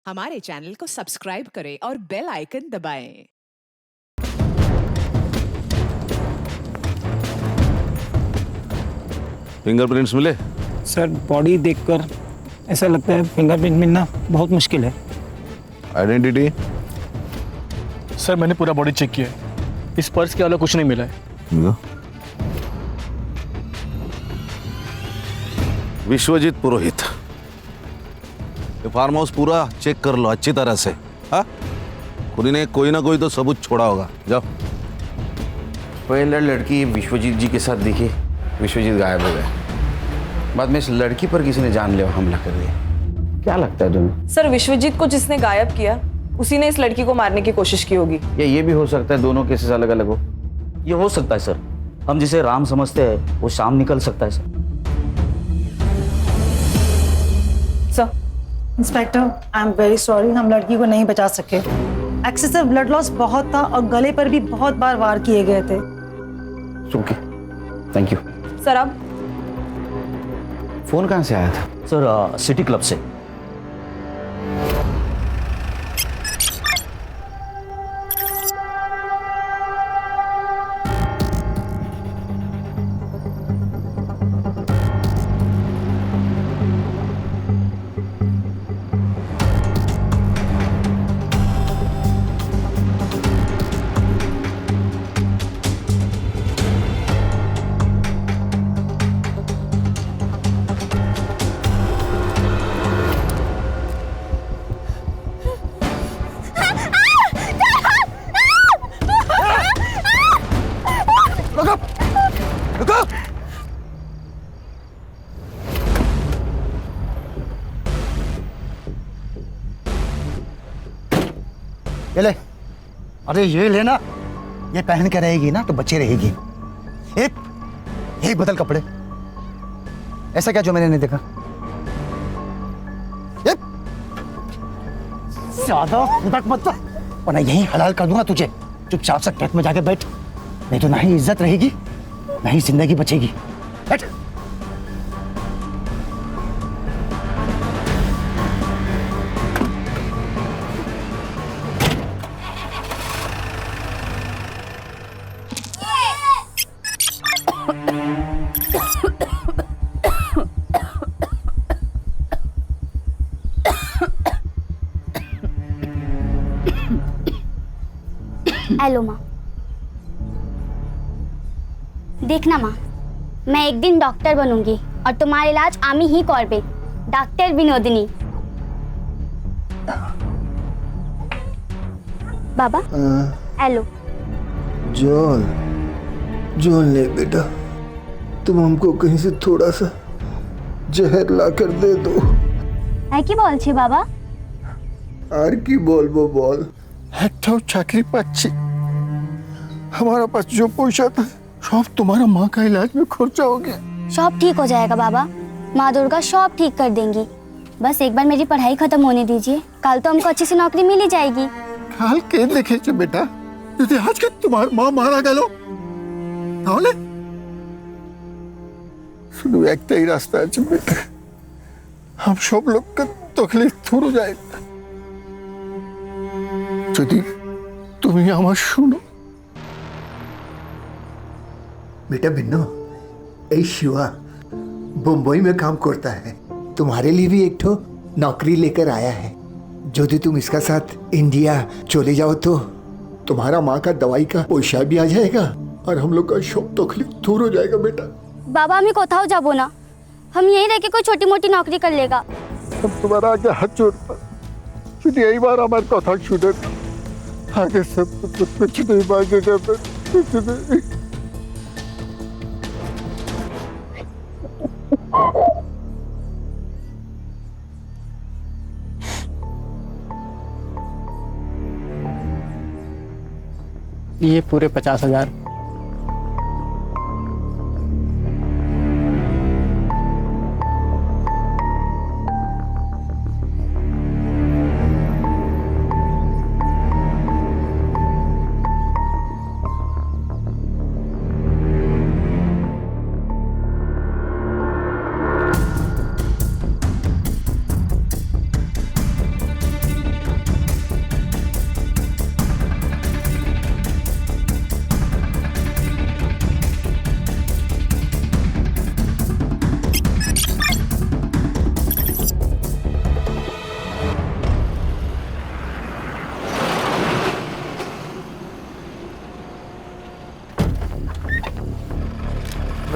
हमारे चैनल को सब्सक्राइब करें और बेल आइकन दबाएं। फिंगरप्रिंट्स मिले? सर बॉडी देखकर ऐसा लगता है फिंगरप्रिंट मिलना बहुत मुश्किल है। आइडेंटिटी? सर मैंने पूरा बॉडी चेक किया है, इस पर्स के अलावा कुछ नहीं मिला है। विश्वजीत पुरोहित, ये फार्म हाउस पूरा चेक कर लो अच्छी तरह से। हाँ, खुदी ने कोई ना कोई तो सबूत छोड़ा होगा। जाओ। पहले लड़की विश्वजीत जी के साथ दिखी, विश्वजीत गायब हो गए। बाद में इस लड़की पर किसी ने जानलेवा हमला कर दिया। क्या लगता है तुम्हें? सर विश्वजीत को जिसने गायब किया उसी ने इस लड़की को मारने की कोशिश की होगी। या ये भी हो सकता है दोनों केसेस अलग अलग हो। ये हो सकता है सर, हम जिसे राम समझते हैं वो शाम निकल सकता है sir. Sir inspector, I am very sorry, हम लड़की को नहीं बचा सके। एक्सेसिव ब्लड लॉस बहुत था और गले पर भी बहुत बार वार किए गए थे। Okay, thank you. सर अब फोन कहाँ से आया था? सर सिटी क्लब से। ये ले, अरे ये लेना, ये पहन के रहेगी ना तो बच्चे रहेगी। ये बदल कपड़े। ऐसा क्या जो मैंने नहीं देखा? ये ज्यादा फुदक मत कर, वरना यही हलाल कर दूंगा तुझे। चुपचाप से खेत में जाके बैठ, नहीं तो ना ही इज्जत रहेगी ना ही जिंदगी बचेगी। बैठ। हेलो माँ। देखना माँ, मैं एक दिन डॉक्टर बनूंगी और तुम्हारा इलाज आमी ही करबे। डॉक्टर विनोदिनी। बाबा हेलो। जॉन, जॉन ले बेटा, तुम हमको कहीं से थोड़ा सा जहर ला कर दे दो। है की बोल छे बाबा? আর কি বলবো বল, একটাও চাকরি পাচ্ছি, हमारा पास जो पैसा था सब तुम्हारा माँ का इलाज में खर्चा हो गया। सब ठीक हो जाएगा बाबा, माँ दुर्गा सब ठीक कर देंगी। बस एक बार मेरी पढ़ाई खत्म होने दीजिए, कल तो हमको अच्छी सी नौकरी मिल ही जाएगी। কাল কে দেখেছে বেটা, যদি আজকে তোমার মা মারা গেল তাহলে? শুধু একটাই রাস্তা আছে বেটা, हम सब लोग का तकलीफ दूर हो जाएगा যদি তুমি আমার শুনো। बेटा बिन्नू, ए शिवा मुंबई में काम करता है, तुम्हारे लिए भी एक ठो नौकरी लेकर आया है। यदि तुम इसका साथ इंडिया चले जाओ तो तुम्हारा माँ का दवाई का पैसा भी आ जाएगा और हम लोग का सब तकलीफ दूर हो जाएगा बेटा। बाबा हमें कोথাও जाबो ना, हम यहीं रह के कोई छोटी मोटी नौकरी कर लेगा। हम तुम्हारा आगे हाथ जोड़ता, शुद्ध यही बार हमारे कथा छूटे, आगे सब कुछ नहीं मांगेगा, कुछ नहीं। ये पूरे 50,000।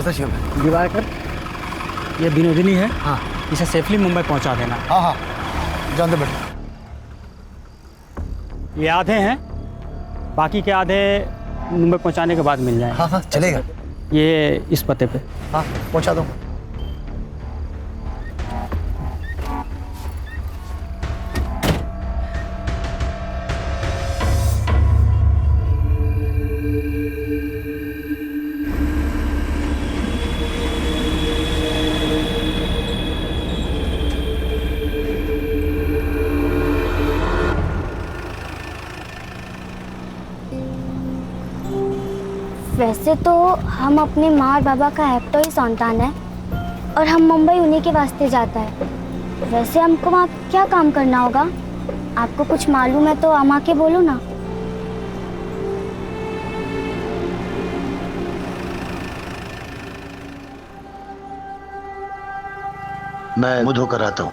ऑफिसर शिव। दिवाकर, ये विनोदिनी है। हाँ, इसे सेफली मुंबई पहुंचा देना। हाँ हाँ, जान दे बेटा। ये आधे हैं, बाकी के आधे मुंबई पहुंचाने के बाद मिल जाएंगे। हाँ हाँ, चलेगा। ये इस पते पे। हाँ, पहुंचा दो। वैसे तो हम अपने माँ और बाबा का एकटो ही संतान है और हम मुंबई उन्हीं के वास्ते जाता है। वैसे हमको वहाँ क्या काम करना होगा? आपको कुछ मालूम है तो हम आके बोलो ना। मैं मुंह धोकर आता हूँ।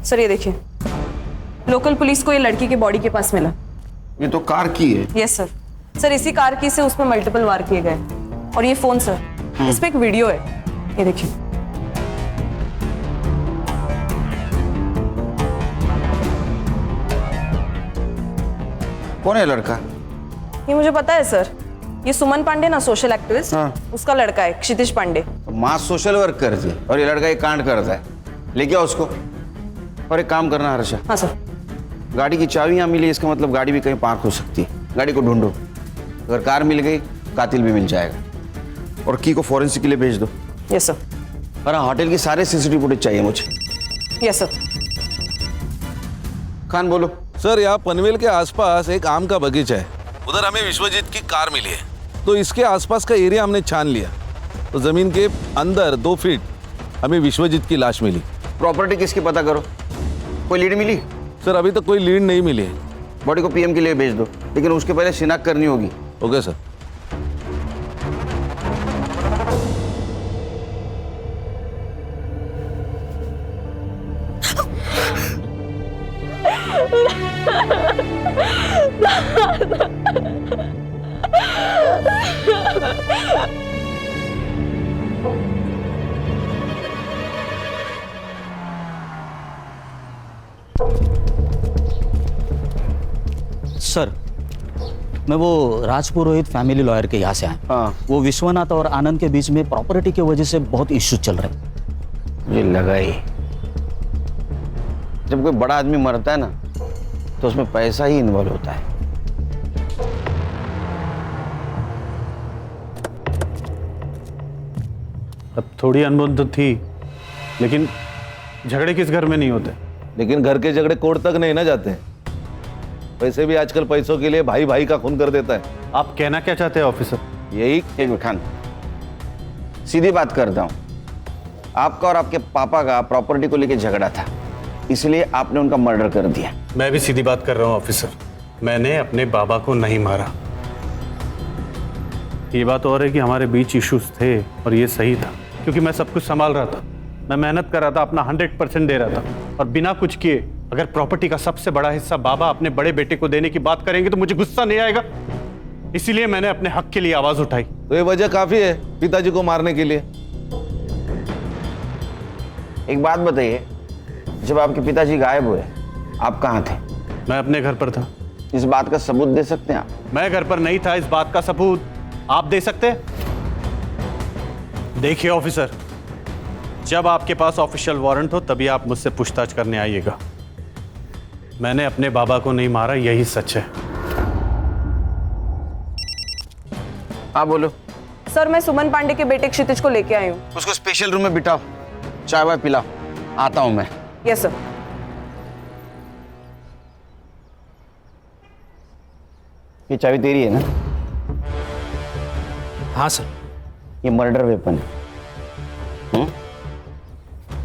सर ये देखिए, लोकल पुलिस को ये लड़की की बॉडी के पास मिला। ये तो कार की है। Yes sir. सर इसी कार की से उसमें मल्टीपल वार किए गए। और ये फोन सर, इस पे एक वीडियो है, ये देखिए। कौन है लड़का? ये मुझे पता है सर, ये सुमन पांडे ना, सोशल एक्टिविस्ट। हाँ। उसका लड़का है क्षितिज पांडे। माँ सोशल वर्क करती है और ये लड़का ये कांड करता है। लेके आओ उसको। और एक काम करना हर्षा, हाँ सर। गाड़ी की चाबी यहाँ मिली, इसका मतलब गाड़ी भी कहीं पार्क हो सकती है। गाड़ी को ढूंढो, अगर कार मिल गई कातिल भी मिल जाएगा। और की को फॉरेंसिक के लिए भेज दो। Yes sir. और हाँ, होटल की सारे सीसीटीवी फुटेज चाहिए मुझे। Yes sir. खान बोलो। सर, यहाँ पनवेल के आसपास एक आम का बगीचा है, उधर हमें विश्वजीत की कार मिली है, तो इसके आसपास का एरिया हमने छान लिया, तो जमीन के अंदर 2 फीट हमें विश्वजीत की लाश मिली। प्रॉपर्टी किसकी पता करो, कोई लीड मिली? सर, अभी तक कोई लीड नहीं मिली है। बॉडी को पीएम के लिए भेज दो, लेकिन उसके पहले शिनाख्त करनी होगी। Okay sir. सर, मैं वो राजपुरोहित फैमिली लॉयर के यहाँ से आया। हाँ। वो विश्वनाथ और आनंद के बीच में प्रॉपर्टी की वजह से बहुत इश्यू चल रहे हैं। मुझे लगा ही, जब कोई बड़ा आदमी मरता है ना तो उसमें पैसा ही इन्वॉल्व होता है। अब थोड़ी अनबन तो थी, लेकिन झगड़े किस घर में नहीं होते। लेकिन घर के झगड़े कोर्ट तक नहीं ना जाते। वैसे भी आजकल पैसों के लिए भाई भाई का खून कर देता है। आप कहना क्या चाहते हैं ऑफिसर? यही, एक मिनट खान, सीधी बात करता हूँ। आपका और आपके पापा का प्रॉपर्टी को लेकर झगड़ा था, इसलिए आपने उनका मर्डर कर दिया। मैं भी सीधी बात कर रहा हूँ ऑफिसर, मैंने अपने बाबा को नहीं मारा। ये बात और है कि हमारे बीच इश्यूज थे और ये सही था, क्योंकि मैं सब कुछ संभाल रहा था, मैं मेहनत कर रहा था, अपना 100% दे रहा था, और बिना कुछ किए अगर प्रॉपर्टी का सबसे बड़ा हिस्सा बाबा अपने बड़े बेटे को देने की बात करेंगे तो मुझे गुस्सा नहीं आएगा। इसीलिए मैंने अपने हक के लिए आवाज उठाई। तो ये वजह काफी है पिताजी को मारने के लिए। एक बात बताइए, जब आपके पिताजी गायब हुए आप कहाँ थे? मैं अपने घर पर था। इस बात का सबूत दे सकते हैं आप? मैं घर पर नहीं था, इस बात का सबूत आप दे सकते हैं? देखिए ऑफिसर, जब आपके पास ऑफिशियल वारंट हो तभी आप मुझसे पूछताछ करने आइएगा। मैंने अपने बाबा को नहीं मारा, यही सच है। हाँ बोलो। सर मैं सुमन पांडे के बेटे क्षितिज को लेके आई हूँ। उसको स्पेशल रूम में बिठाओ, चाय वाय पिलाओ, आता हूँ मैं। Yes sir. ये चाबी तेरी है ना? हाँ सर। ये मर्डर वेपन है।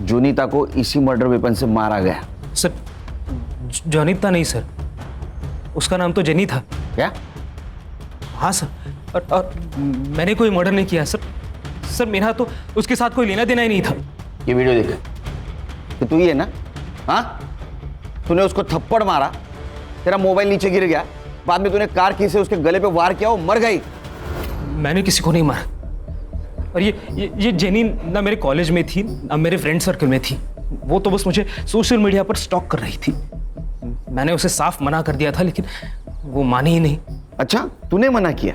जोनीता को इसी मर्डर वेपन से मारा गया। सर जोनीता नहीं सर, उसका नाम तो जेनी था। क्या? हाँ सर, और मैंने कोई मर्डर नहीं किया सर। सर मेरा तो उसके साथ कोई लेना देना ही नहीं था। ये वीडियो देख, तो तू ही है ना? हाँ, तूने उसको थप्पड़ मारा, तेरा मोबाइल नीचे गिर गया, बाद में तूने कार की से उसके गले पे वार किया, वो मर गई। मैंने किसी को नहीं मारा। और ये जेनी ना मेरे कॉलेज में थी ना मेरे फ्रेंड सर्कल में थी। वो तो बस मुझे सोशल मीडिया पर स्टॉक कर रही थी। मैंने उसे साफ मना कर दिया था, लेकिन वो मानी ही नहीं। अच्छा, तूने मना किया?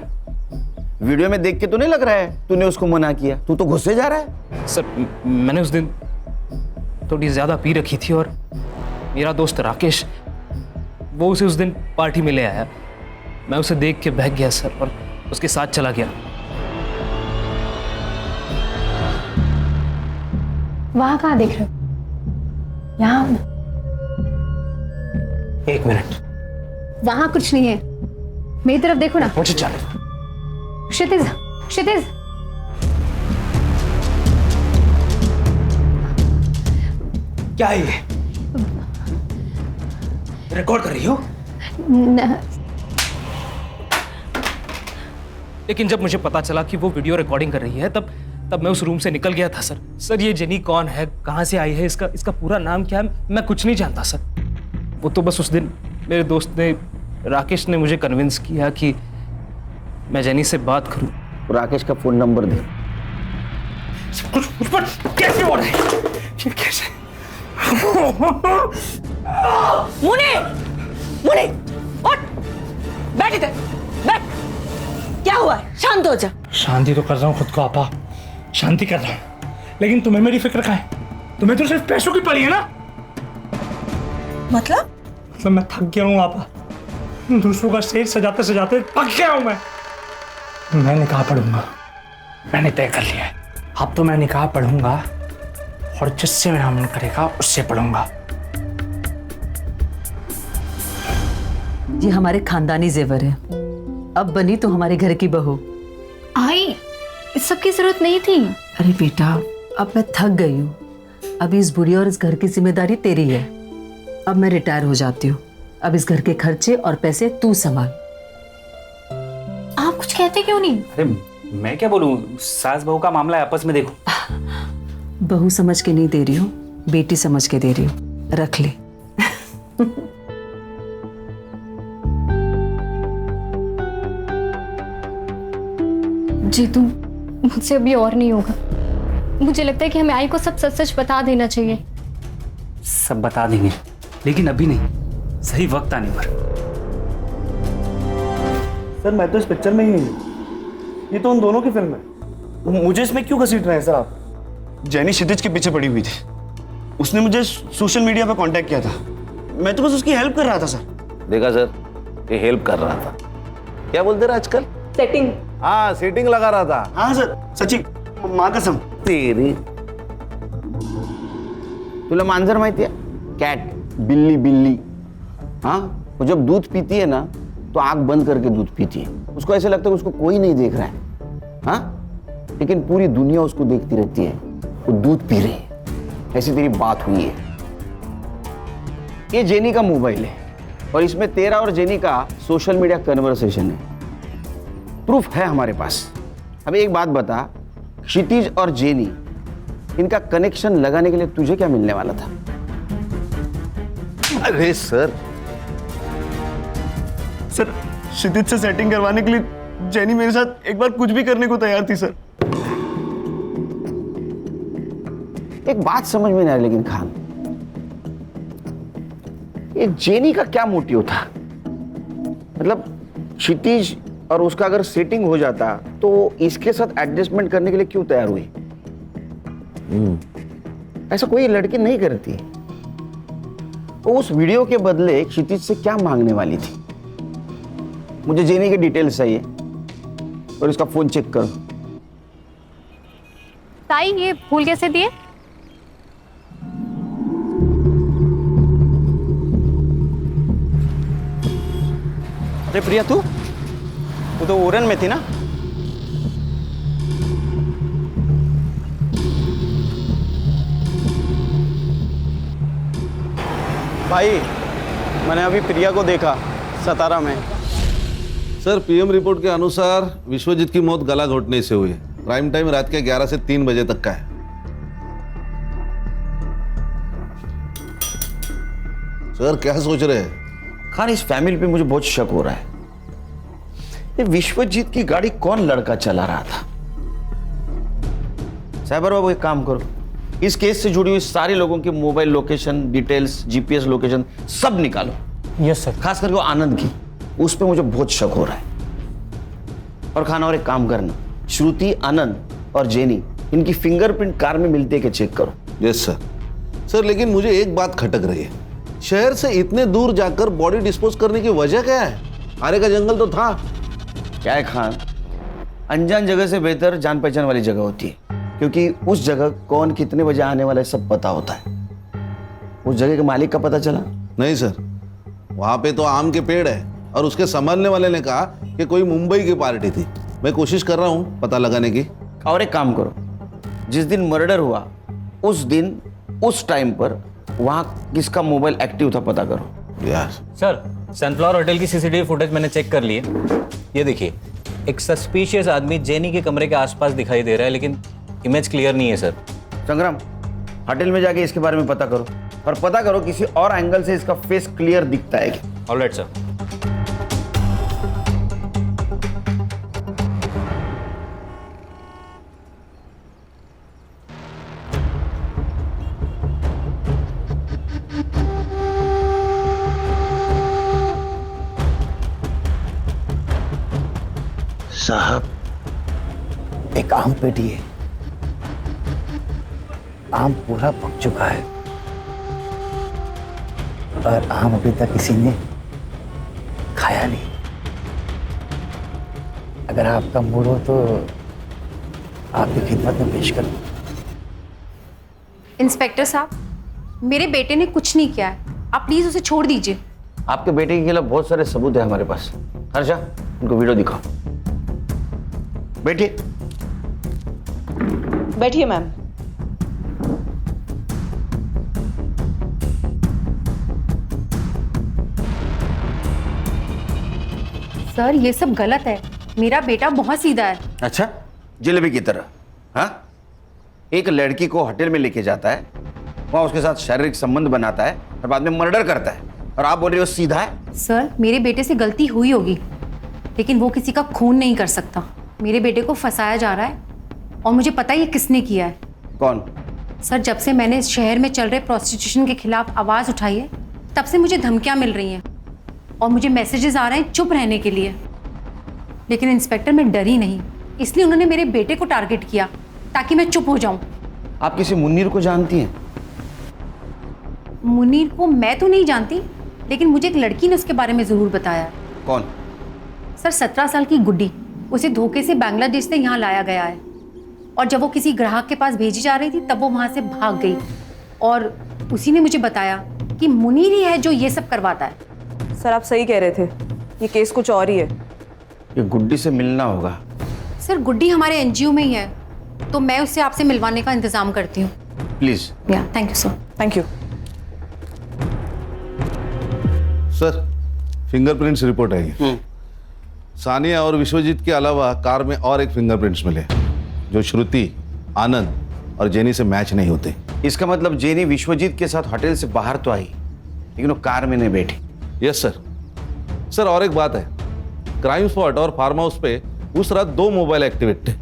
वीडियो में देख के तो नहीं लग रहा है तूने उसको मना किया। तू तो गुस्से जा रहा है। सर मैंने उस दिन थोड़ी ज्यादा पी रखी थी और मेरा दोस्त राकेश वो उसे उस दिन पार्टी में ले आया। मैं उसे देख के बहक गया सर और उसके साथ चला गया। वहां कहाँ देख रहे हो? यहाँ। एक मिनट। वहां कुछ नहीं है, मेरी तरफ देखो ना। मुझे चल। क्षितिज, क्षितिज। क्या है ये? रिकॉर्ड कर रही हो? लेकिन जब मुझे पता चला कि वो वीडियो रिकॉर्डिंग कर रही है तब मैं उस रूम से निकल गया था सर। सर ये जेनी कौन है, कहां से आई है, इसका पूरा नाम क्या है, मैं कुछ नहीं जानता सर। वो तो बस उस दिन मेरे दोस्त ने राकेश ने मुझे कन्विंस किया कि मैं जेनी से बात करूं। राकेश का फोन नंबर दे। कुछ पर कैसे हो रहा है? कैसे? मुने, मुने, उठ, बैठ इधर, बैठ। क्या हुआ है? शांत हो जा। शांति तो कर रहा हूँ खुद को आपा, शांति कर रहा हूँ, लेकिन तुम्हें मेरी फिक्र कहाँ है? तुम्हें तो सिर्फ पैसों की पड़ी है ना? मतलब मैं थक गया हूँ आपा, दूसरों का स्टेज सजाते सजाते थक गया हूँ मैं निकाह पढ़ूंगा, मैंने तय कर लिया है। अब तो मैं निकाह पढ़ूंगा और जिससे मेरा मन करेगा उससे पढ़ूंगा। ये हमारे खानदानी जेवर है। अब बनी तो हमारे घर की बहू। आई, इस सब की जरूरत नहीं थी। अरे बेटा, अब मैं थक गई हूँ। अभी इस बुढ़ी और इस घर की जिम्मेदारी तेरी है। अब मैं रिटायर हो जाती हूँ। अब इस घर के खर्चे और पैसे तू संभाल। आप कुछ कहते क्यों नहीं? अरे मैं क्या बोलूं, सास बहू का मामला है, आपस में देखो। बहू समझ के नहीं दे रही हूँ, बेटी समझ के दे रही हूँ। रख ले। जीतू, मुझसे अभी और नहीं होगा। मुझे लगता है कि हमें आई को सब सच सच बता देना चाहिए। सब बता देंगे, लेकिन अभी नहीं, सही वक्त आने पर। सर मैं तो इस पिक्चर में ही नहीं हूँ, ये तो उन दोनों की फिल्म है। मुझे इसमें क्यों घसीट रहे हैं सर आप? जेनी क्षितिज के पीछे पड़ी हुई थी, उसने मुझे सोशल मीडिया पर कांटेक्ट किया था, मैं तो बस उसकी हेल्प कर रहा था सर। देखा सर, ये हेल्प कर रहा था। क्या बोलते रहे आजकल? सेटिंग। हाँ, सेटिंग लगा रहा था। हाँ सर, सच्ची माँ कसम। तेरी तुला मांजर माहिती है? कैट, बिल्ली बिल्ली। हाँ, वो जब दूध पीती है ना तो आंख बंद करके दूध पीती है। उसको ऐसे लगता है उसको कोई नहीं देख रहा है। हाँ, लेकिन पूरी दुनिया उसको देखती रहती है, वो दूध पी रही है। ऐसी तेरी बात हुई है। ये जेनी का मोबाइल है और इसमें तेरा और जेनी का सोशल मीडिया कन्वर्सेशन है। प्रूफ है हमारे पास। अब एक बात बता, क्षितिज और जेनी, इनका कनेक्शन लगाने के लिए तुझे क्या मिलने वाला था? अरे सर क्षितिज से सेटिंग करवाने के लिए जेनी मेरे साथ एक बार कुछ भी करने को तैयार थी सर। एक बात समझ में नहीं आ रही लेकिन खान, ये जेनी का क्या मोटिव था? मतलब क्षितिज और उसका अगर सेटिंग हो जाता तो इसके साथ एडजस्टमेंट करने के लिए क्यों तैयार हुई? ऐसा कोई लड़की नहीं करती। वो उस वीडियो के बदले क्षितिज से क्या मांगने वाली थी? मुझे जेनी के डिटेल्स चाहिए। और इसका फोन चेक करो। ताई ये फूल कैसे दिए? अरे प्रिया, तू तो ओरन में थी ना? भाई, मैंने अभी प्रिया को देखा सतारा में। सर, पीएम रिपोर्ट के अनुसार विश्वजीत की मौत गला घोटने से हुई है। प्राइम टाइम रात के 11 से 3 बजे तक का है। सर, क्या सोच रहे हैं? खान, इस फैमिली पे मुझे बहुत शक हो रहा है। ये विश्वजीत की गाड़ी कौन लड़का चला रहा था? साइबर बाबू, एक काम करो, इस केस से जुड़ी हुई सारे लोगों की mobile location details, GPS location सब निकालो। Yes sir. खास करके वो आनंद की, उस पे मुझे बहुत शक हो रहा है। और खाना, और एक काम करना, श्रुति, आनंद और जेनी, इनकी फिंगरप्रिंट कार में मिलते के चेक करो। Yes sir. सर, लेकिन मुझे एक बात खटक रही है। शहर से इतने दूर जाकर बॉडी डिस्पोज करने की वजह क्या है? आरे का जंगल तो था। क्या है खान, अनजान जगह से बेहतर जान पहचान वाली जगह होती है, क्योंकि उस जगह कौन कितने बजे आने वाला है सब पता होता है। उस जगह के मालिक का पता चला? नहीं सर, वहां पे तो आम के पेड़ है और उसके संभालने वाले ने कहा कि कोई मुंबई की पार्टी थी। मैं कोशिश कर रहा हूँ पता लगाने की। और एक काम करो, जिस दिन मर्डर हुआ उस दिन उस टाइम पर वहां किसका मोबाइल एक्टिव था पता करो। यार सर, सनफ्लावर होटल की सीसीटीवी फुटेज मैंने चेक कर ली है। ये देखिए, एक सस्पिशियस आदमी जेनी के कमरे के आसपास दिखाई दे रहा है, लेकिन इमेज क्लियर नहीं है सर। संग्राम, होटल में जाके इसके बारे में पता करो, और पता करो किसी और एंगल से इसका फेस क्लियर दिखता है क्या। Alright sir. साहब, एक आम पेटी है, आम पूरा पक चुका है और आम अभी तक किसी ने खाया नहीं। अगर आपका मूड हो तो आपकी खिदमत में पेश करूं। इंस्पेक्टर साहब, मेरे बेटे ने कुछ नहीं किया है, आप प्लीज उसे छोड़ दीजिए। आपके बेटे के खिलाफ बहुत सारे सबूत है हमारे पास। हर्षा, उनको वीडियो दिखाओ। बैठिए। बैठिए मैम। सर, ये सब गलत है। मेरा बेटा बहुत सीधा है। अच्छा, जलेबी की तरह? हाँ, एक लड़की को होटल में लेके जाता है, वहां उसके साथ शारीरिक संबंध बनाता है और बाद में मर्डर करता है, और आप बोल रहे हो सीधा है? सर, मेरे बेटे से गलती हुई होगी, लेकिन वो किसी का खून नहीं कर सकता। मेरे बेटे को फंसाया जा रहा है और मुझे पता है ये किसने किया है। कौन? सर, जब से मैंने इस शहर में चल रहे प्रोस्टिट्यूशन के खिलाफ आवाज़ उठाई है, तब से मुझे धमकियां मिल रही हैं और मुझे मैसेजेस आ रहे हैं चुप रहने के लिए। लेकिन इंस्पेक्टर, मैं डरी नहीं, इसलिए उन्होंने मेरे बेटे को टारगेट किया ताकि मैं चुप हो जाऊं। आप किसी मुन्नीर को जानती हैं? मुनीर को मैं तो नहीं जानती, लेकिन मुझे एक लड़की ने उसके बारे में ज़रूर बताया। कौन? सर, 17 साल की गुड्डी। उसे धोखे से बांग्लादेश से यहाँ लाया गया है और जब वो किसी ग्राहक के पास भेजी जा रही थी तब वो वहाँ से भाग गई, और उसी ने मुझे बताया कि मुनीर ही है जो ये सब करवाता है। सर, आप सही कह रहे थे, ये केस कुछ और ही है। ये गुड्डी से मिलना होगा। सर, गुड्डी हमारे एनजीओ में ही है, तो मैं उससे आपसे मिलवाने का इंतजाम करती हूँ। Please. Yeah, thank you sir. Thank you. Sir, fingerprints report आई। सानिया और विश्वजीत के अलावा कार में और एक फिंगरप्रिंट्स मिले जो श्रुति, आनंद और जेनी से मैच नहीं होते। इसका मतलब जेनी विश्वजीत के साथ होटल से बाहर तो आई, लेकिन वो कार में नहीं बैठी। Yes sir. सर, और एक बात है, क्राइम स्पॉट और फार्म हाउस पे उस रात 2 मोबाइल एक्टिवेट थे,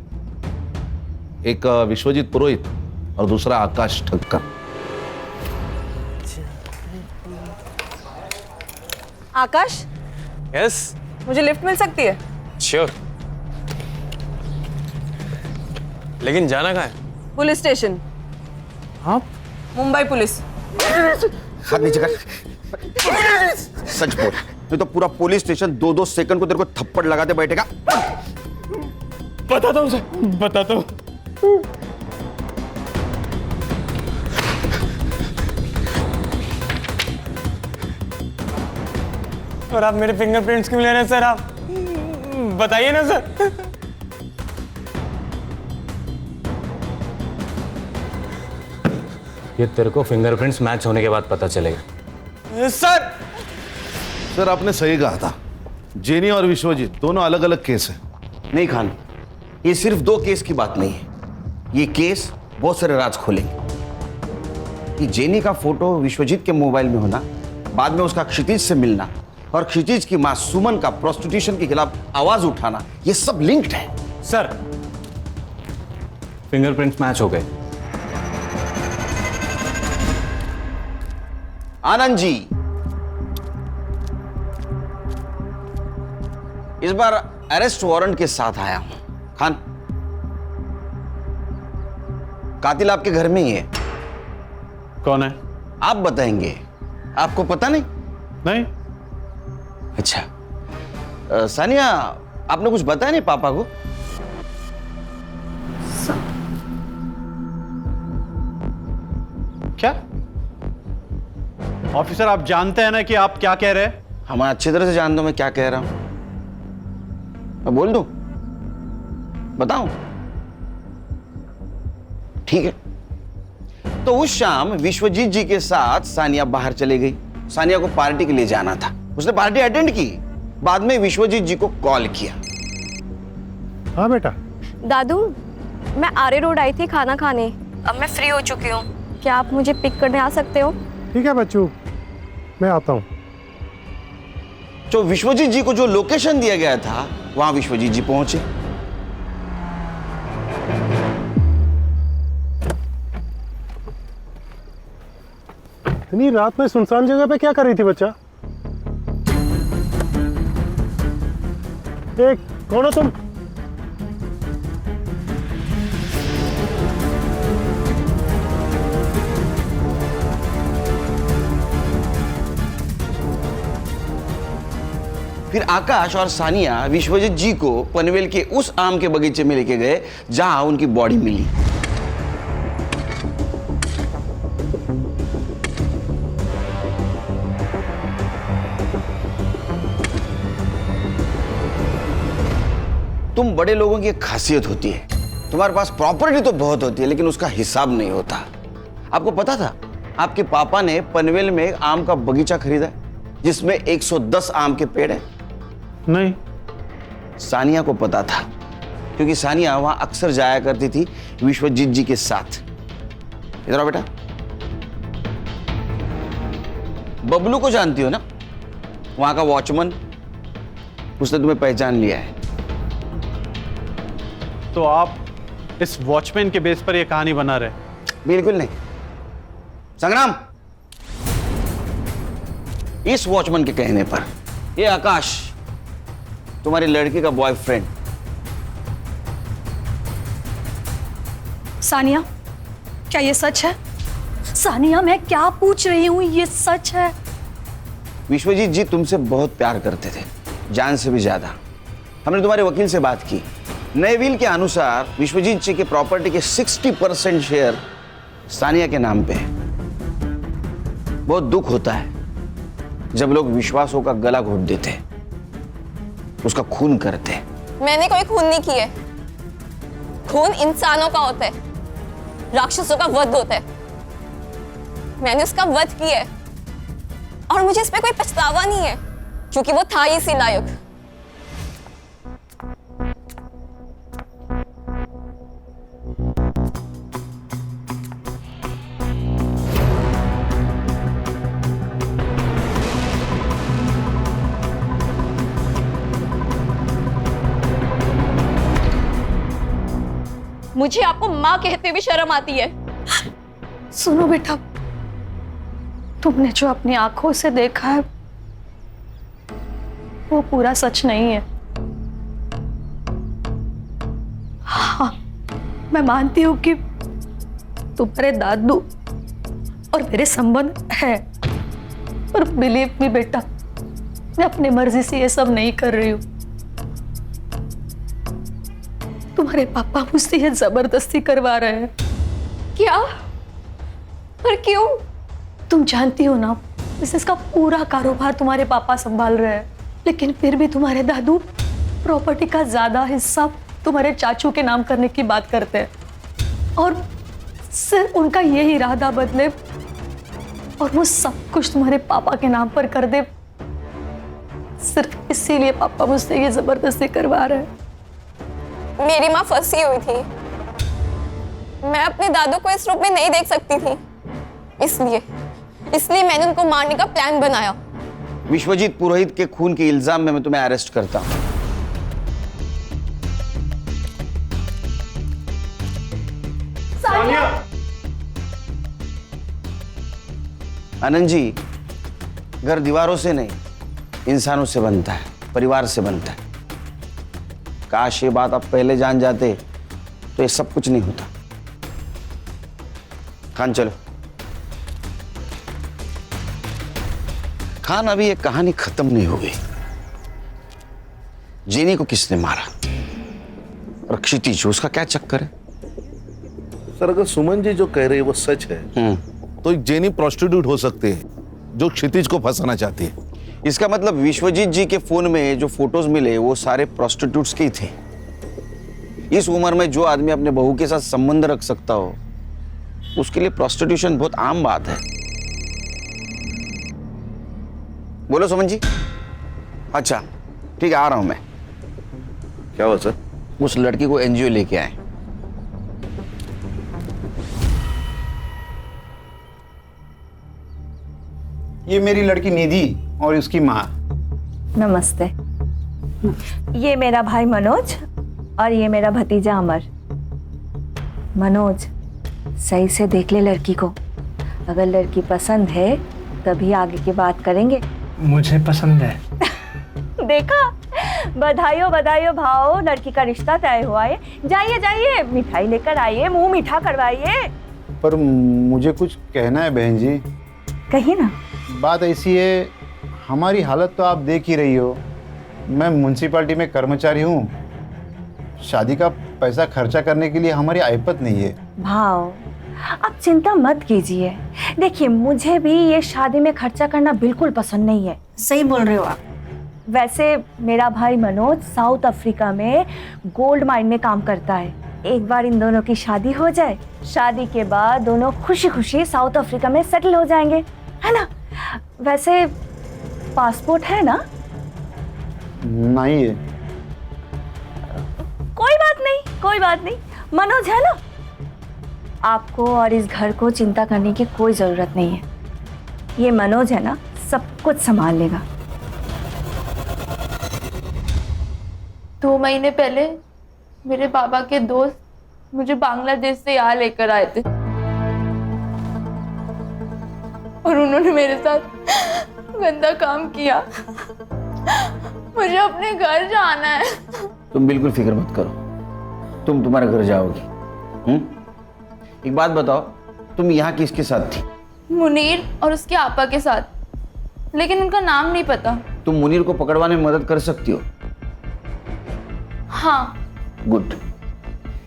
एक विश्वजीत पुरोहित और दूसरा आकाश ठक्कर। आकाश, यस, मुझे लिफ्ट मिल सकती है? श्योर। लेकिन जाना कहाँ है? Police station. हाँ? मुंबई पुलिस। हाथ नीचे कर। सच बोल, नहीं तो पूरा पुलिस स्टेशन 2-2 सेकंड को तेरे को थप्पड़ लगाते बैठेगा। बताता हूँ सर, बताता हूँ। और आप मेरे फिंगरप्रिंट्स क्यों ले रहे हैं सर? आप बताइए ना सर। ये तेरे को फिंगरप्रिंट्स मैच होने के बाद पता चलेगा। सर आपने सही कहा था, जेनी और विश्वजीत दोनों अलग अलग केस हैं। नहीं खान, ये सिर्फ 2 केस की बात नहीं है, ये केस बहुत सारे राज खोलेंगे। कि जेनी का फोटो विश्वजीत के मोबाइल में होना, बाद में उसका क्षितिज से मिलना और क्षितिज की मां सुमन का प्रोस्टिट्यूशन के खिलाफ आवाज उठाना, ये सब लिंक्ड है। सर फिंगरप्रिंट्स मैच हो गए। आनंद जी, इस बार अरेस्ट वारंट के साथ आया हूं। खान, कातिल आपके घर में ही है। कौन है? आप बताएंगे, आपको पता नहीं? नहीं। अच्छा सानिया, आपने कुछ बताया नहीं पापा को? क्या ऑफिसर, आप जानते हैं ना कि आप क्या कह रहे हैं? हम अच्छी तरह से जानता हूं मैं क्या कह रहा हूं। मैं बोल दूं? बताऊं? ठीक है। तो उस शाम विश्वजीत जी के साथ सानिया बाहर चली गई। सानिया को पार्टी के लिए जाना था, उसने पार्टी अटेंड की। बाद में विश्वजीत जी को कॉल किया। हाँ बेटा। दादू, मैं आर्य रोड आई थी खाना खाने, अब मैं फ्री हो चुकी हूँ, क्या आप मुझे पिक करने आ सकते हो? ठीक है बच्चू, मैं आता हूँ। तो विश्वजीत जी को जो लोकेशन दिया गया था, वहां विश्वजीत जी पहुंचे। इतनी रात में सुनसान जगह पे क्या कर रही थी बच्चा? कौन हो तुम? फिर आकाश और सानिया विश्वजीत जी को पनवेल के उस आम के बगीचे में लेके गए जहां उनकी बॉडी मिली। तुम बड़े लोगों की एक खासियत होती है, तुम्हारे पास प्रॉपर्टी तो बहुत होती है लेकिन उसका हिसाब नहीं होता। आपको पता था आपके पापा ने पनवेल में एक आम का बगीचा खरीदा जिसमें 110 आम के पेड़ हैं? नहीं। सानिया को पता था क्योंकि सानिया वहां अक्सर जाया करती थी विश्वजीत जी के साथ। इधर आओ बेटा। बबलू को जानती हो ना, वहां का वॉचमैन, उसने तुम्हें पहचान लिया है। तो आप इस वॉचमैन के बेस पर यह कहानी बना रहे? बिल्कुल नहीं संग्राम, इस वॉचमैन के कहने पर ये आकाश तुम्हारी लड़की का बॉयफ्रेंड। सानिया, क्या ये सच है? सानिया, मैं क्या पूछ रही हूँ, ये सच है? विश्वजीत जी तुमसे बहुत प्यार करते थे, जान से भी ज्यादा। हमने तुम्हारे वकील से बात की, नए विल के अनुसार विश्वजीत जी के प्रॉपर्टी के 60% शेयर सानिया के नाम पे है। बहुत दुख होता है जब लोग विश्वासों का गला घोट देते, उसका खून करते। मैंने कोई खून नहीं किए। खून इंसानों का होता है, राक्षसों का वध होता है। मैंने उसका वध किया है और मुझे इस पे कोई पछतावा नहीं है क्योंकि वो था ही इसी लायक। मुझे आपको माँ कहते हुए शर्म आती है। सुनो बेटा, तुमने जो अपनी आंखों से देखा है वो पूरा सच नहीं है। हाँ, मैं मानती हूँ कि तुम्हारे दादू और मेरे संबंध है, पर बिलीव मी बेटा, मैं अपनी मर्जी से ये सब नहीं कर रही हूँ। तुम्हारे पापा मुझसे ये जबरदस्ती करवा रहे हैं। क्या? पर क्यों? तुम जानती हो ना, बिजनेस का पूरा कारोबार तुम्हारे पापा संभाल रहे हैं, लेकिन फिर भी तुम्हारे दादू प्रॉपर्टी का ज्यादा हिस्सा तुम्हारे चाचू के नाम करने की बात करते हैं और सिर्फ उनका यही इरादा बदले और वो सब कुछ तुम्हारे पापा के नाम पर कर दे, सिर्फ इसीलिए पापा मुझसे ये जबरदस्ती करवा रहे हैं। मेरी माँ फंसी हुई थी, मैं अपने दादू को इस रूप में नहीं देख सकती थी, इसलिए मैंने उनको मारने का प्लान बनाया। विश्वजीत पुरोहित के खून के इल्जाम में मैं तुम्हें अरेस्ट करता हूं। आनंद जी, घर दीवारों से नहीं इंसानों से बनता है, परिवार से बनता है। काश ये बात आप पहले जान जाते तो ये सब कुछ नहीं होता। खान चलो। खान, अभी ये कहानी खत्म नहीं हुई। जेनी को किसने मारा और क्षितिज, उसका क्या चक्कर है? सर, अगर सुमन जी जो कह रही है वो सच है तो एक जेनी प्रोस्टिट्यूट हो सकती है जो क्षितिज को फंसाना चाहती है। इसका मतलब विश्वजीत जी के फोन में जो फोटोज मिले वो सारे प्रोस्टिट्यूट्स के ही थे। इस उम्र में जो आदमी अपने बहू के साथ संबंध रख सकता हो उसके लिए प्रोस्टिट्यूशन बहुत आम बात है। बोलो सुमन जी। अच्छा ठीक है, आ रहा हूं मैं। क्या हुआ सर? उस लड़की को एनजीओ लेके आए। ये मेरी लड़की निधि और उसकी माँ। नमस्ते। ये मेरा भाई मनोज और ये मेरा भतीजा अमर। मनोज, सही से देख ले लड़की को, अगर लड़की पसंद है तभी आगे की बात करेंगे। मुझे पसंद है। देखा, बधाइयों बधाइयों भाव, लड़की का रिश्ता तय हुआ है। जाइए जाइए, मिठाई लेकर आइए, मुंह मीठा करवाइए। पर मुझे कुछ कहना है बहन जी। कहिए ना। बात ऐसी है, हमारी हालत तो आप देख ही रही हो। मैं म्युनिसिपैलिटी में कर्मचारी हूँ, शादी का पैसा खर्चा करने के लिए हमारी आयपत नहीं है। भाव, आप चिंता मत कीजिए। देखिए, मुझे भी ये शादी में खर्चा करना बिल्कुल पसंद नहीं है। सही बोल रहे हो आप। वैसे मेरा भाई मनोज साउथ अफ्रीका में गोल्ड माइन में काम करता है। एक बार इन दोनों की शादी हो जाए, शादी के बाद दोनों खुशी खुशी साउथ अफ्रीका में सेटल हो जाएंगे, है ना? वैसे पासपोर्ट है ना? नहीं है। कोई बात नहीं, कोई बात नहीं। मनोज है ना? आपको और इस घर को चिंता करने की कोई जरूरत नहीं है। ये मनोज है ना, सब कुछ संभाल लेगा। 2 महीने पहले मेरे बाबा के दोस्त मुझे बांग्लादेश से यहाँ लेकर आए थे और उन्होंने मेरे साथ गंदा काम किया। मुझे अपने घर जाना है। तुम बिल्कुल फिक्र मत करो, तुम तुम्हारे घर जाओगी। एक बात बताओ, तुम यहाँ किसके साथ थी? मुनीर और उसके आपा के साथ, लेकिन उनका नाम नहीं पता। तुम मुनीर को पकड़वाने में मदद कर सकती हो? हाँ। गुड।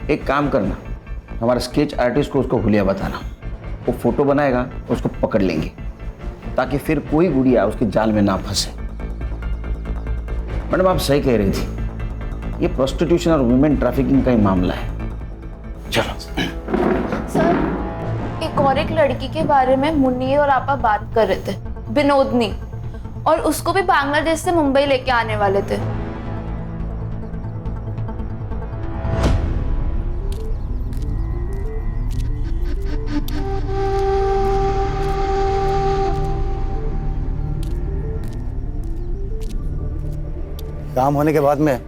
एक काम करना, हमारा स्केच आर्टिस्ट को उसको हुलिया बताना, वो फोटो बनाएगा, उसको पकड़ लेंगे ताकि फिर कोई गुड़िया उसके जाल में ना फंसे। मैडम, आप सही कह रही थी, ये प्रोस्टिट्यूशन और वुमेन ट्रैफिकिंग का ही मामला है। चलो। सर, एक लड़की के बारे में मुन्नी और आपा बात कर रहे थे, विनोदनी, और उसको भी बांग्लादेश से मुंबई लेके आने वाले थे। काम होने के बाद में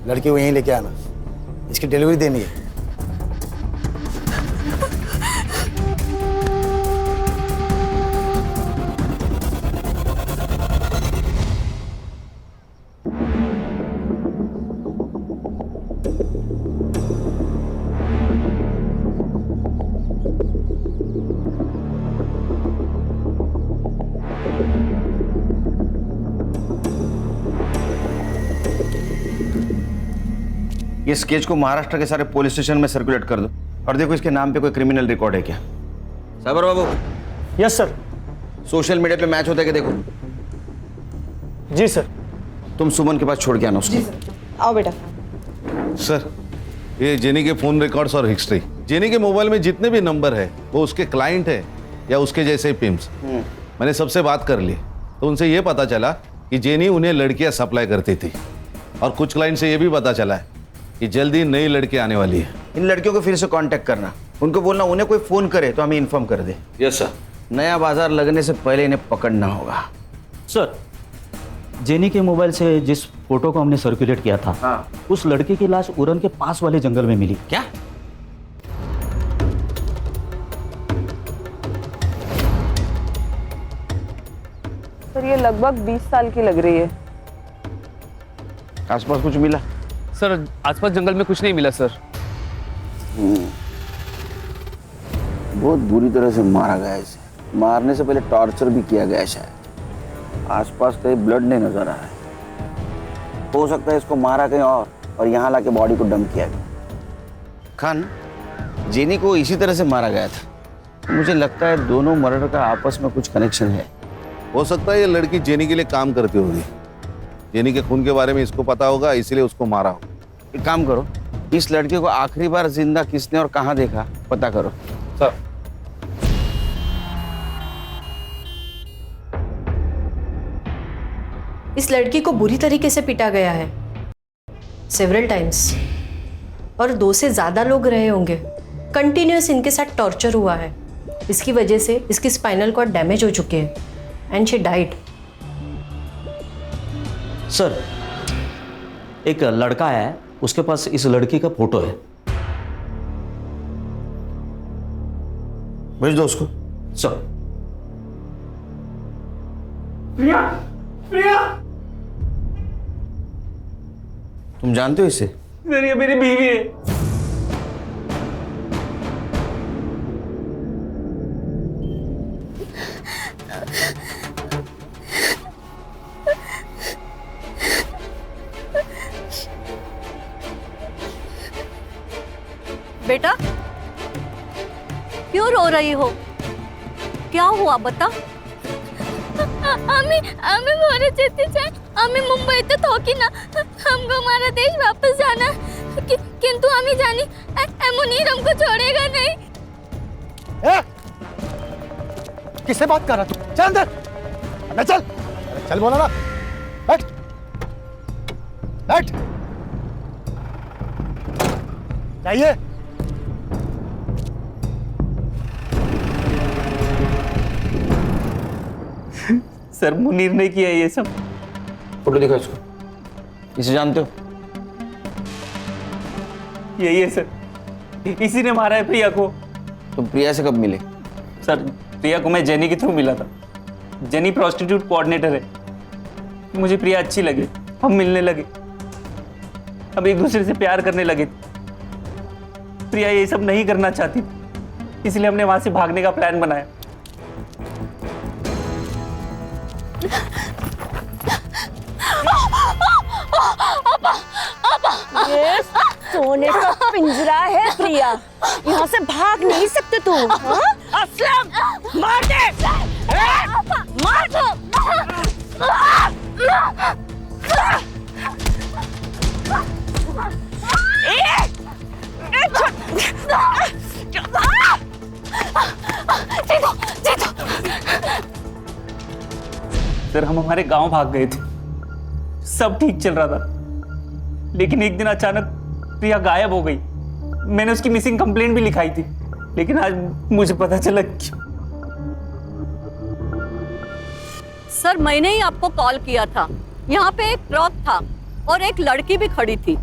लड़की को यहीं लेके आना, इसकी डिलीवरी देनी है। ये स्केच को महाराष्ट्र के सारे पुलिस स्टेशन में सर्कुलेट कर दो और देखो इसके नाम पे कोई क्रिमिनल रिकॉर्ड है क्या। Sabar babu. Yes sir. Social media पे मैच होता है कि देखो। जी सर। तुम सुमन के पास छोड़ के आना उसको। आओ बेटा। सर, ये जेनी के फोन रिकॉर्ड्स और हिस्ट्री, जेनी के मोबाइल में जितने भी नंबर है वो उसके क्लाइंट है या उसके जैसे पिम्स। मैंने सबसे बात कर ली तो उनसे ये पता चला कि जेनी उन्हें लड़कियां सप्लाई करती थी, और कुछ क्लाइंट से ये भी पता चला है कि जल्दी नई लड़की आने वाली है। इन लड़कियों को फिर से कांटेक्ट करना, उनको बोलना उन्हें कोई फोन करे तो हमें इन्फॉर्म कर दे। Yes sir. नया बाजार लगने से पहले इन्हें पकड़ना होगा। सर, जेनी के मोबाइल से जिस फोटो को हमने सर्कुलेट किया था, हाँ। उस लड़के की लाश उरन के पास वाले जंगल में मिली। क्या? सर ये लगभग 20 साल की लग रही है। आसपास कुछ मिला? सर आसपास जंगल में कुछ नहीं मिला सर। बहुत बुरी तरह से मारा गया है इसे। मारने से पहले टॉर्चर भी किया गया है शायद। आसपास कहीं ब्लड नहीं नजर आ रहा है। हो सकता है इसको मारा कहीं और यहाँ लाके बॉडी को डंप किया गया। खान, जेनी को इसी तरह से मारा गया था। मुझे लगता है दोनों मर्डर का आपस में कुछ कनेक्शन है। हो सकता है ये लड़की जेनी के लिए काम करती होगी, जेनी के खून के बारे में इसको पता होगा, इसीलिए उसको मारा हो। एक काम करो, इस लड़के को आखिरी बार जिंदा किसने और कहाँ देखा पता करो। सर। इस लड़की को बुरी तरीके से पीटा गया है, सेवरल टाइम्स, और 2 से ज्यादा लोग रहे होंगे। कंटिन्यूअस इनके साथ टॉर्चर हुआ है। इसकी वजह से इसकी स्पाइनल कॉर्ड डैमेज हो चुके हैं एंड शी डाइड। सर, एक लड़का है, उसके पास इस लड़की का फोटो है। भेज दो उसको। सर। प्रिया, प्रिया। तुम जानते हो इसे? सर ये मेरी बीवी है। बेटा क्यों रो रही हो? क्या हुआ बता? आम्ही मोरचेतीच आहे. आम्ही मुंबईत होकी ना. हमको हमारा देश वापस जाना है. किंतु आम्ही जानी मुनीर हमको छोड़ेगा नहीं. किससे बात कर रहा तू? चल अंदर. अबे चल. चल बोला ना. बैठ. बैठ. जाइए. सर मुनीर ने किया ये सब। फोटो दिखाओ इसको। इसे जानते हो? यही है सर, इसी ने मारा है प्रिया को। तुम प्रिया से कब मिले? सर प्रिया को मैं जेनी के थ्रू मिला था। जेनी प्रोस्टिट्यूट कोऑर्डिनेटर है। मुझे प्रिया अच्छी लगी, हम मिलने लगे, अब एक दूसरे से प्यार करने लगे। प्रिया ये सब नहीं करना चाहती, इसलिए हमने वहां से भागने का प्लान बनाया। ये सोने का पिंजरा है प्रिया, यहाँ से भाग नहीं सकते तू। असलम मार दे, मार दो। सर हम हमारे गांव भाग गए थे, सब ठीक चल रहा था, लेकिन एक दिन अचानक प्रिया गायब हो गई। मैंने उसकी मिसिंग कंप्लेंट भी लिखाई थी, लेकिन आज मुझे पता चला क्यों। सर मैंने ही आपको कॉल किया था। यहाँ पे एक ट्रक था और एक लड़की भी खड़ी थी।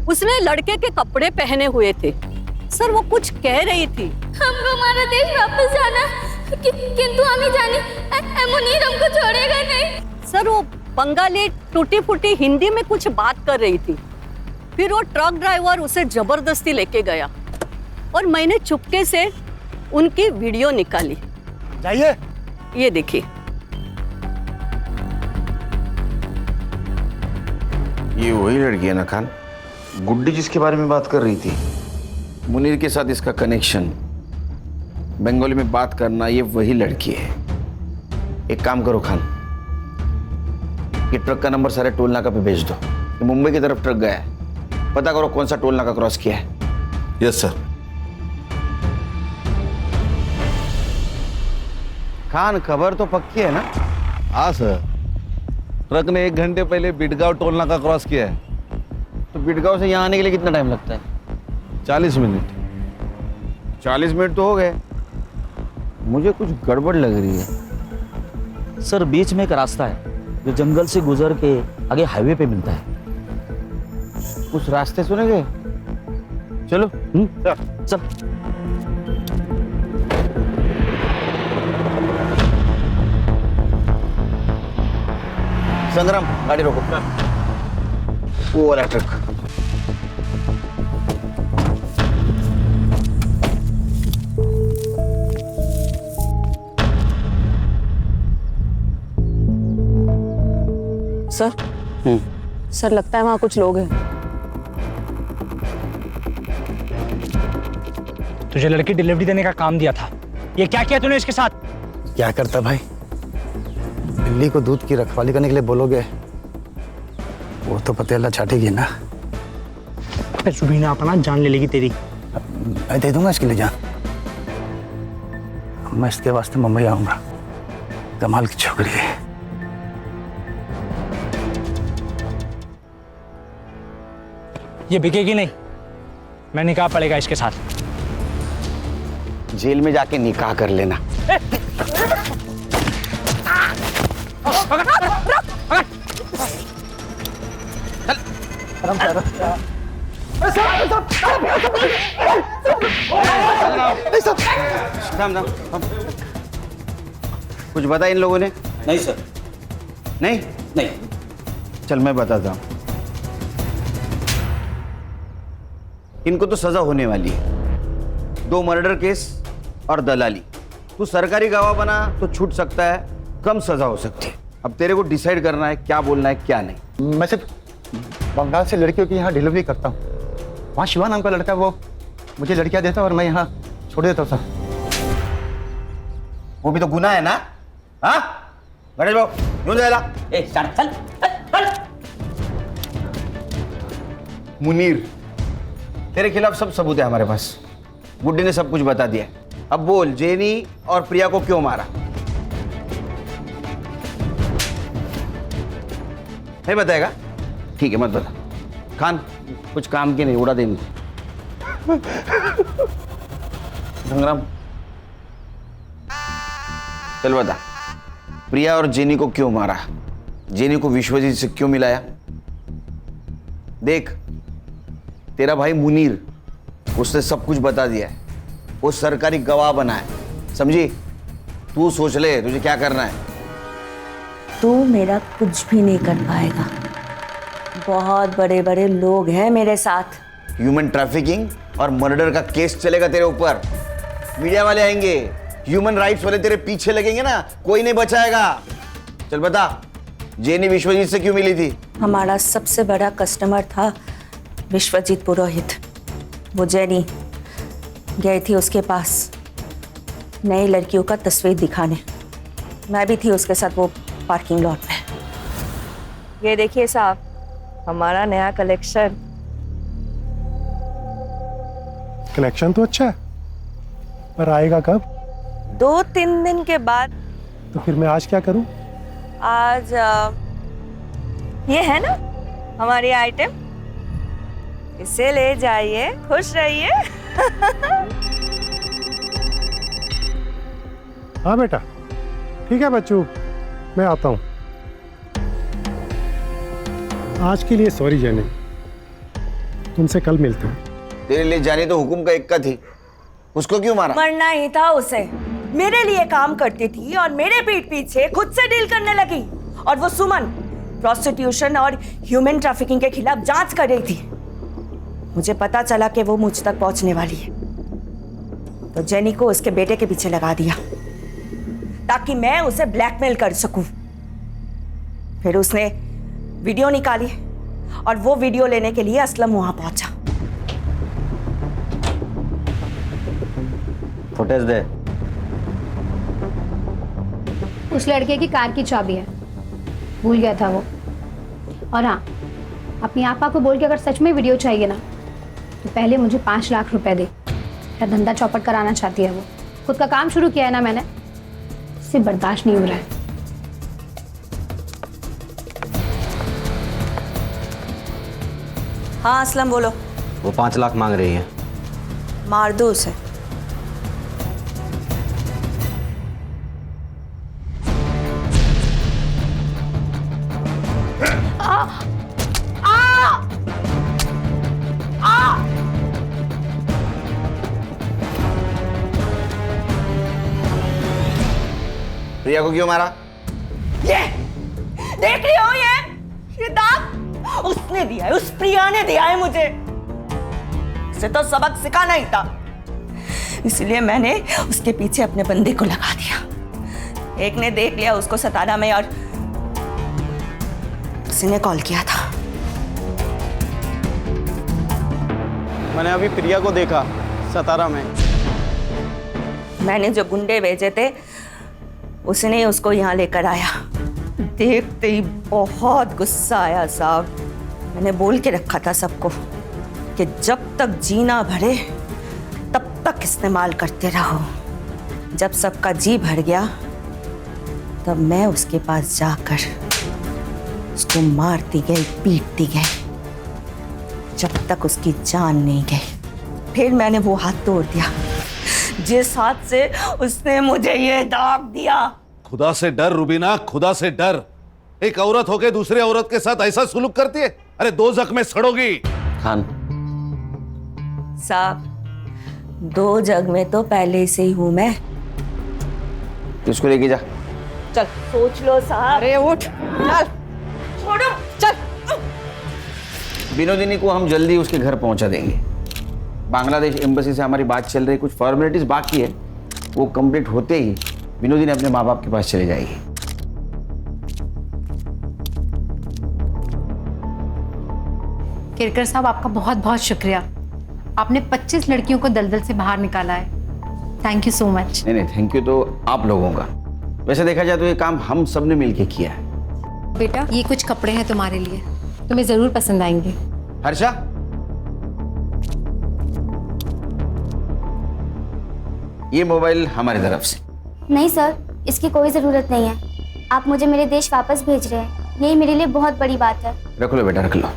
उसने लड़के के कपड़े पहने हुए थे। सर वो कुछ कह रही थी। हमको हमारा देश वापस जाना, किंतु आम्ही जानी मुनीर हमको छोड़ेगा नहीं. सर वो बंगाली टूटी फूटी हिंदी में कुछ बात कर रही थी। फिर वो ट्रक ड्राइवर उसे जबरदस्ती लेके गया और मैंने चुपके से उनकी वीडियो निकाली। जाइए। ये देखिए। ये वही लड़की है ना खान? गुड्डी जिसके बारे में बात कर रही थी, मुनीर के साथ इसका कनेक्शन, बंगाली में बात करना, ये वही लड़की है। एक काम करो खान, ये ट्रक का नंबर सारे टोल नाका पे भेज दो। ये मुंबई की तरफ ट्रक गया है, पता करो कौन सा टोल नाका क्रॉस किया है। Yes sir. खान, खबर तो पक्की है ना? हाँ सर, ट्रक ने 1 घंटे पहले बिटगांव टोल नाका क्रॉस किया है। तो बिटगांव से यहाँ आने के लिए कितना टाइम लगता है? 40 मिनट। 40 मिनट तो हो गए। मुझे कुछ गड़बड़ लग रही है। सर बीच में एक रास्ता है जो जंगल से गुजर के आगे हाईवे पे मिलता है। उस रास्ते सुनेंगे? चलो। चल। संग्राम, गाड़ी रोको। वो वाला ट्रक। सर सर लगता है वहां कुछ लोग हैं। तुझे लड़की डिलीवरी देने का काम दिया था, ये क्या किया तूने इसके साथ? क्या करता भाई, बिल्ली को दूध की रखवाली करने के लिए बोलोगे वो तो पतेला चाटेगी ना। सुबीना अपना जान ले लेगी तेरी। मैं दे दूंगा इसके लिए जान। मैं इसके वास्ते मुंबई आऊंगा। कमाल की छोकरी है। ये बिकेगी नहीं, मैं निकाह पड़ेगा इसके साथ। जेल में जाके निकाह कर लेना। कुछ बता इन लोगों ने? नहीं सर। नहीं नहीं। चल मैं बताता हूं। इनको तो सजा होने वाली है। 2 मर्डर केस और दलाली। तू सरकारी गवाह बना तो छूट सकता है, कम सजा हो सकती है। अब तेरे को डिसाइड करना है क्या बोलना है क्या नहीं। मैं सिर्फ बंगाल से लड़कियों की यहाँ डिलीवरी करता हूँ। वहाँ शिवा नाम का लड़का, वो मुझे लड़कियाँ देता और मैं यहाँ छोड़ देता था। वो भी तो गुनाह है ना? हाँ गणेश भाऊ, यूं जाएगा। चल। मुनीर, तेरे खिलाफ सब सबूत है हमारे पास। गुड्डी ने सब कुछ बता दिया। अब बोल, जेनी और प्रिया को क्यों मारा? नहीं बताएगा? ठीक है, मत बता। खान, कुछ काम के नहीं, उड़ा दे इनको। संग्राम, चल बता, प्रिया और जेनी को क्यों मारा? जेनी को विश्वजीत से क्यों मिलाया? देख, तेरा भाई मुनीर, उसने सब कुछ बता दिया है। वो सरकारी गवाह बना है, समझी? तू सोच ले तुझे क्या करना है। तू मेरा कुछ भी नहीं कर पाएगा। बहुत बड़े बड़े लोग हैं मेरे साथ। ह्यूमन ट्रैफिकिंग और मर्डर का केस चलेगा तेरे ऊपर। मीडिया वाले आएंगे, ह्यूमन राइट्स वाले तेरे पीछे लगेंगे ना, कोई नहीं बचाएगा। चल बता, जेनी विश्वजीत से क्यों मिली थी? हमारा सबसे बड़ा कस्टमर था विश्वजीत पुरोहित। वो जेनी गई थी उसके पास नई लड़कियों का तस्वीर दिखाने। मैं भी थी उसके साथ वो पार्किंग लॉट पे। ये देखिए साहब, हमारा नया कलेक्शन। कलेक्शन तो अच्छा है, पर आएगा कब? 2-3 दिन के बाद। तो फिर मैं आज क्या करूं? आज ये है ना हमारी आइटम, इसे ले जाइए, खुश रहिए। हाँ बेटा, ठीक है बच्चों, मैं आता हूँ। आज के लिए सॉरी जेनी, तुमसे कल मिलते हैं। तेरे लिए जाने तो हुक्म का इक्का थी, उसको क्यों मारा? मरना ही था उसे। मेरे लिए काम करती थी और मेरे पीठ पीछे खुद से डील करने लगी। और वो सुमन प्रोस्टिट्यूशन और ह्यूमन ट्रैफिकिंग के खिलाफ जांच कर रही थी। मुझे पता चला कि वो मुझ तक पहुंचने वाली है, तो जेनी को उसके बेटे के पीछे लगा दिया ताकि मैं उसे ब्लैकमेल कर सकूं। फिर उसने वीडियो निकाली और वो वीडियो लेने के लिए असलम वहां पहुंचा। फुटेज दे। उस लड़के की कार की चाबी है, भूल गया था वो। और हाँ, अपनी आपा को बोल के अगर सच में वीडियो चाहिए ना तो पहले मुझे 5 लाख रुपए दे। मेरा धंधा चौपट कराना चाहती है वो। खुद का काम शुरू किया है ना मैंने, इससे बर्दाश्त नहीं हो रहा है। हाँ असलम बोलो। वो 5 लाख मांग रही है। मार दो उसे। प्रिया को क्यों मारा? ये देख रही हो, ये दाग उसने दिया है, उस प्रिया ने दिया है मुझे। उसे तो सबक सिखाना ही था, इसलिए मैंने उसके पीछे अपने बंदे को लगा दिया। एक ने देख लिया उसको सतारा में और उसी ने कॉल किया था। मैंने अभी प्रिया को देखा सतारा में। मैंने जो गुंडे भेजे थे उसने ही उसको यहाँ लेकर आया। देखते ही बहुत गुस्सा आया साहब। मैंने बोल के रखा था सबको कि जब तक जीना भरे तब तक इस्तेमाल करते रहो। जब सबका जी भर गया तब मैं उसके पास जाकर उसको मारती गई, पीटती गई, जब तक उसकी जान नहीं गई। फिर मैंने वो हाथ तोड़ दिया जिस हाथ से उसने मुझे ये दाग दिया। खुदा से डर रुबीना, खुदा से डर। एक औरत होके दूसरे औरत के साथ ऐसा सुलूक करती है? अरे दोज़ख में सड़ोगी। खान साहब, 2 जग में तो पहले से ही हूं मैं। इसको लेके जा। चल सोच लो साहब। अरे उठ, चल छोड़ो, चल। विनोदिनी को हम जल्दी उसके घर पहुंचा देंगे। बांग्लादेश एम्बेसी से हमारी बात चल रही, कुछ फॉर्मेलिटीज बाकी है, वो कंप्लीट होते ही विनोदिनी अपने माँ बाप के पास चले जाएगी। केरकर साहब, आपका बहुत बहुत शुक्रिया। आपने 25 लड़कियों को दलदल से बाहर निकाला है। Thank you so much. नहीं, थैंक यू तो आप लोगों का। वैसे देखा जाए तो ये काम हम सब ने मिलके किया है। बेटा, ये कुछ कपड़े हैं तुम्हारे लिए, तुम्हें जरूर पसंद आएंगे। हर्षा, ये मोबाइल हमारी तरफ से। नहीं सर, इसकी कोई ज़रूरत नहीं है। आप मुझे मेरे देश वापस भेज रहे हैं, यही मेरे लिए बहुत बड़ी बात है। रख लो बेटा, रख लो।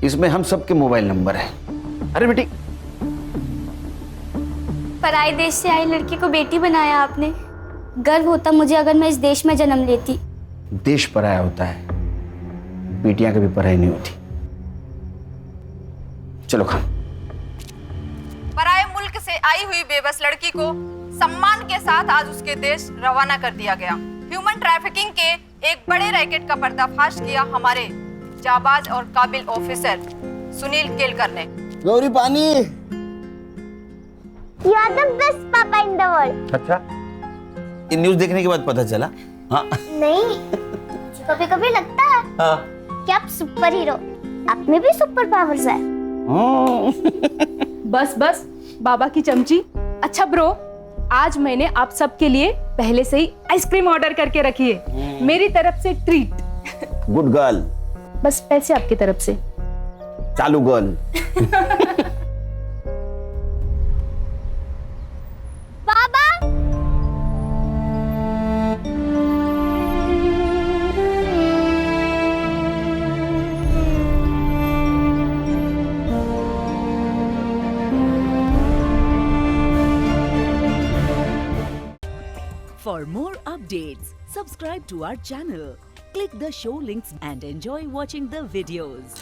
इसमें हम सबके मोबाइल नंबर है। अरे बेटी, पराए देश से आई लड़की को बेटी बनाया आपने। गर्व होता मुझे अगर मैं इस देश में जन्म लेती। देश पराया होता है, बेटियां कभी पराई नहीं होती। चलो खान। पराए मुल्क से आई हुई बेबस लड़की को सम्मान के साथ आज उसके देश रवाना कर दिया गया। ह्यूमन ट्रैफिकिंग के एक बड़े रैकेट का पर्दाफाश किया हमारे जाबाज और काबिल ऑफिसर सुनील केलकर ने। गौरी पानी। You are the best papa in the world. अच्छा, ये न्यूज़ देखने के बाद पता चला? हाँ। नहीं, कभी कभी लगता है हाँ। कि आप सुपर हीरो, आप में भी सुपर पावर्स है। बस बस बाबा की चमची। अच्छा ब्रो, आज मैंने आप सबके लिए पहले से ही आइसक्रीम ऑर्डर करके रखी है, मेरी तरफ से ट्रीट। Good girl. बस पैसे आपकी तरफ से। चालू girl. Baba, For more updates, subscribe to our channel, click the show links and enjoy watching the videos.